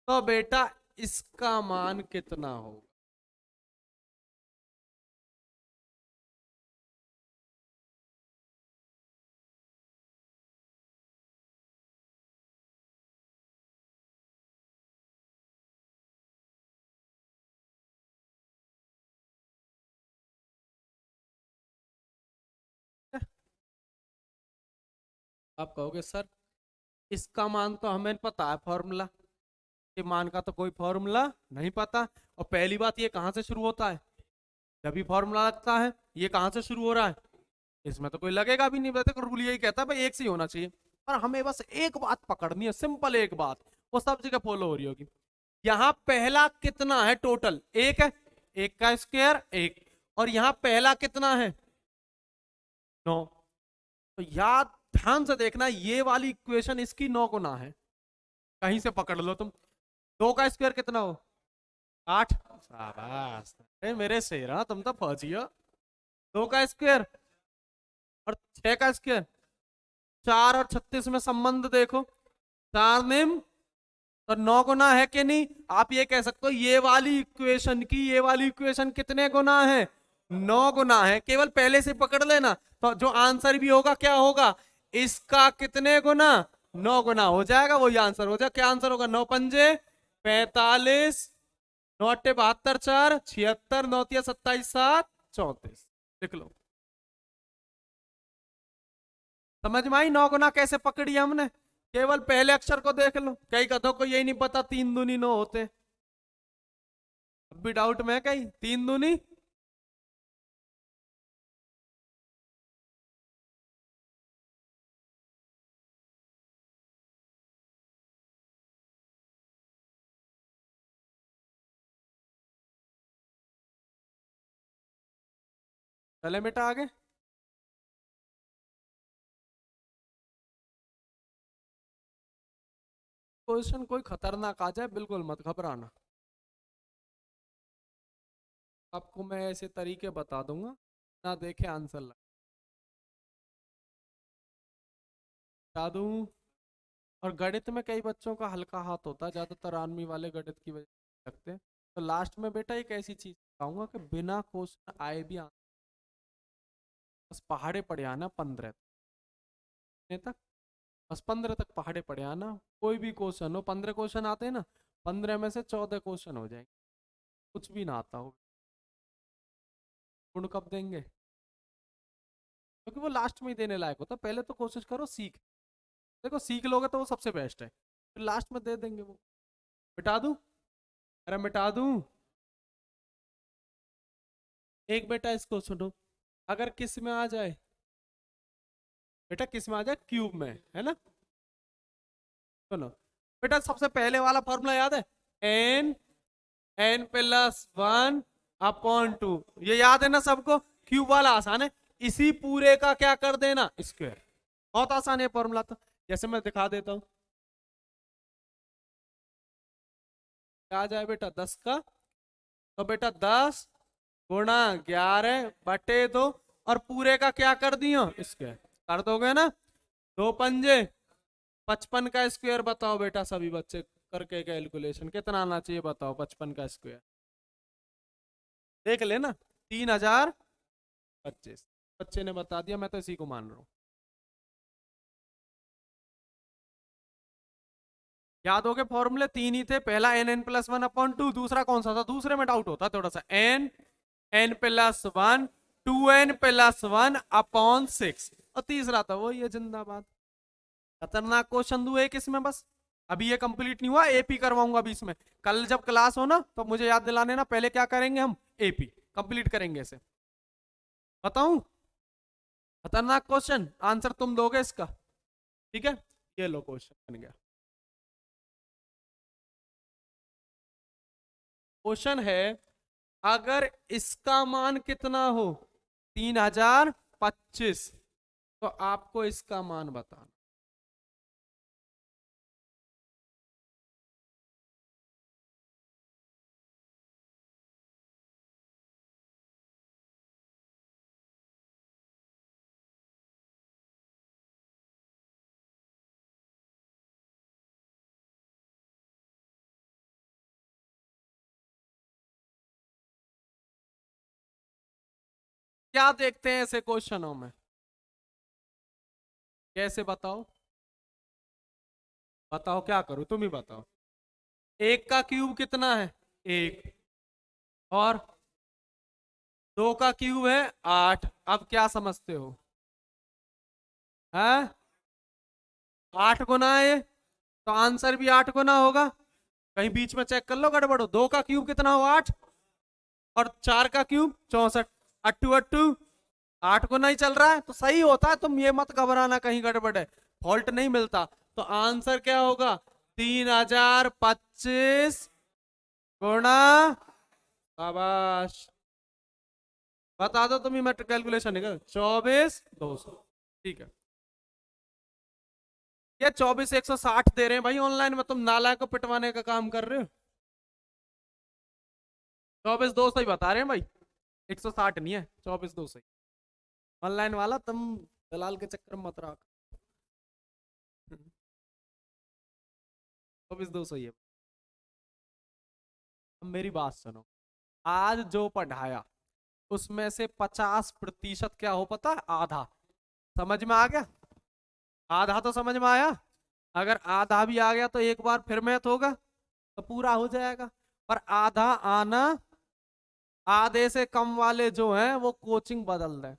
तो बेटा इसका मान कितना होगा। आप कहोगे सर इसका मान तो हमें पता है फॉर्मूला, के मान का तो कोई फॉर्मूला नहीं पता, और पहली बात ये कहां से शुरू होता है, जब भी फॉर्मूला लगता है, ये कहां से शुरू हो रहा है, इसमें तो कोई लगेगा भी नहीं, वैसे रूल यही कहता है भाई एक से ही होना चाहिए। पर हमें बस एक बात पकड़नी है, सिंपल एक बात, वो सब जगह फॉलो हो रही होगी। यहाँ पहला कितना है टोटल, एक है, एक का स्क्वायर एक, और यहाँ पहला कितना है 9, तो याद ध्यान से देखना, ये वाली इक्वेशन इसकी 9 गुना है, कहीं से पकड़ लो तुम, 2 का स्क्वायर कितना हो 8, शाबाश, मेरे शेरा तुम तो फौजी हो। 2 का स्क्वायर और 6 का स्क्वायर, 4 और 36 में संबंध देखो, 4 निम तो 9 गुना है कि नहीं। आप ये कह सकते हो ये वाली इक्वेशन की ये वाली इक्वेशन कितने गुना है, 9 गुना है, केवल पहले से पकड़ लेना, तो जो आंसर भी होगा क्या होगा, इसका कितने गुना 9 गुना हो जाएगा, वही आंसर हो जाएगा। क्या आंसर होगा, 9 पंजे 45, 9 अट्ठे 72, 4 76, 9 तिया 27, 7 34, लिख लो। समझ में आई 9 गुना कैसे पकड़ी हमने, केवल पहले अक्षर को देख लो, कई कथों को यही नहीं पता 3 दूनी 9 होते, अब भी डाउट में कहीं 3 दूनी चले बेटा आगे। क्वेश्चन कोई खतरनाक आ जाए बिल्कुल मत घबराना, आपको मैं ऐसे तरीके बता दूंगा ना देखे आंसर बता दूं। और गणित में कई बच्चों का हल्का हाथ होता है, ज्यादातर आर्मी वाले गणित की वजह से लगते हैं। तो लास्ट में बेटा एक ऐसी चीज बताऊंगा कि बिना क्वेश्चन आए भी बस पहाड़े पड़े आना 15 तक, बस 15 तक पहाड़े पड़े आना। कोई भी क्वेश्चन हो, 15 क्वेश्चन आते हैं ना, 15 में से 14 क्वेश्चन हो जाएंगे, कुछ भी ना आता हो। गुण कब देंगे? क्योंकि वो लास्ट में ही देने लायक होता, पहले तो कोशिश करो सीख, देखो सीख लोगे तो वो सबसे बेस्ट है, फिर लास्ट में दे देंगे वो। मिटा दूं? अरे मिटा दूं। एक बेटा इसको सुनो, अगर किस में आ जाए बेटा, किस में आ जाए, क्यूब में, है ना। सुनो बेटा, सबसे पहले वाला फॉर्मूला याद है, n n plus one upon two, ये याद है ना सबको। क्यूब वाला आसान है, इसी पूरे का क्या कर देना, स्क्वायर। बहुत आसान है फॉर्मूला तो, जैसे मैं दिखा देता हूं। क्या आ जाए बेटा 10 का, तो बेटा 10 गुणा 11/2, और पूरे का क्या कर दियो, स्क्वायर कर दोगे ना। दो पंजे 55 का स्क्वायर बताओ बेटा, सभी बच्चे करके कैलकुलेशन कितना आना चाहिए बताओ, 55 का स्क्वायर देख लेना, 3025। बच्चे ने बता दिया, मैं तो इसी को मान रहा हूं। याद हो गए फॉर्मूले तीन ही थे, पहला n n plus one upon two, दूसरा कौन सा था, दूसरे में डाउट होता थोड़ा सा, n n plus one, 2n plus one upon 6, और तीसरा था वो ये जिंदाबाद। खतरनाक क्वेश्चन दू एक इसमें बस, अभी ये कंप्लीट नहीं हुआ, एपी करवाऊंगा अभी इसमें, कल जब क्लास हो ना तो मुझे याद दिलाने ना, पहले क्या करेंगे हम, एपी कंप्लीट करेंगे इसे। बताऊं खतरनाक क्वेश्चन, आंसर तुम दोगे इसका, ठीक है। ये लो क्वेश्चन बन गया। क्वेश्चन है, अगर इसका मान कितना हो 3025, तो आपको इसका मान बताना। क्या देखते हैं ऐसे क्वेश्चनों में, कैसे बताओ, बताओ क्या करूं, तुम ही बताओ। एक का क्यूब कितना है, एक, और दो का क्यूब है 8, अब क्या समझते हो, है 8 गुना है ये, तो आंसर भी 8 गुना होगा। कहीं बीच में चेक कर लो गड़बड़ हो, दो का क्यूब कितना हो 8, और 4 का क्यूब 64, अट्टू अट्टू 8 गुना ही चल रहा है, तो सही होता है, तुम ये मत घबराना कहीं गड़बड़ है, फॉल्ट नहीं मिलता। तो आंसर क्या होगा, 3025 गुणा, शाबाश, बता दो तुम ही, मैं कैलकुलेशन निकल, 24,200, ठीक है। ये 24,160 दे रहे हैं भाई ऑनलाइन में, तुम नालायक को पिटवाने का काम कर रहे हो। 24,200 ही बता रहे हैं भाई, 160 नहीं है, 24,200। ऑनलाइन वाला तुम दलाल के चक्कर में मत रहा, 24,200 ही है। अब मेरी बात सुनो, आज जो पढ़ाया उसमें से 50% क्या हो पता है, आधा समझ में आ गया, आधा तो समझ में आया। अगर आधा भी आ गया तो एक बार फिर मैथ होगा तो पूरा हो जाएगा, और आधा आना, आधे से कम वाले जो हैं वो कोचिंग बदल दें।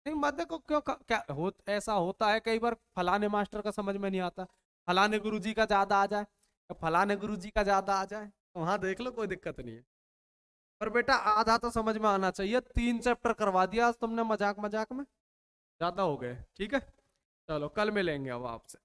नहीं मत देखो, क्यों क्या हो, ऐसा होता है कई बार, फलाने मास्टर का समझ में नहीं आता, फलाने गुरुजी का ज्यादा आ जाए, या फलाने गुरुजी का ज्यादा आ जाए, तो वहां देख लो, कोई दिक्कत नहीं है। पर बेटा आधा तो समझ में आना चाहिए, 3 चैप्टर करवा दिया आज तुमने मजाक मजाक में, ज्यादा हो गए, ठीक है। चलो कल मिलेंगे अब आपसे।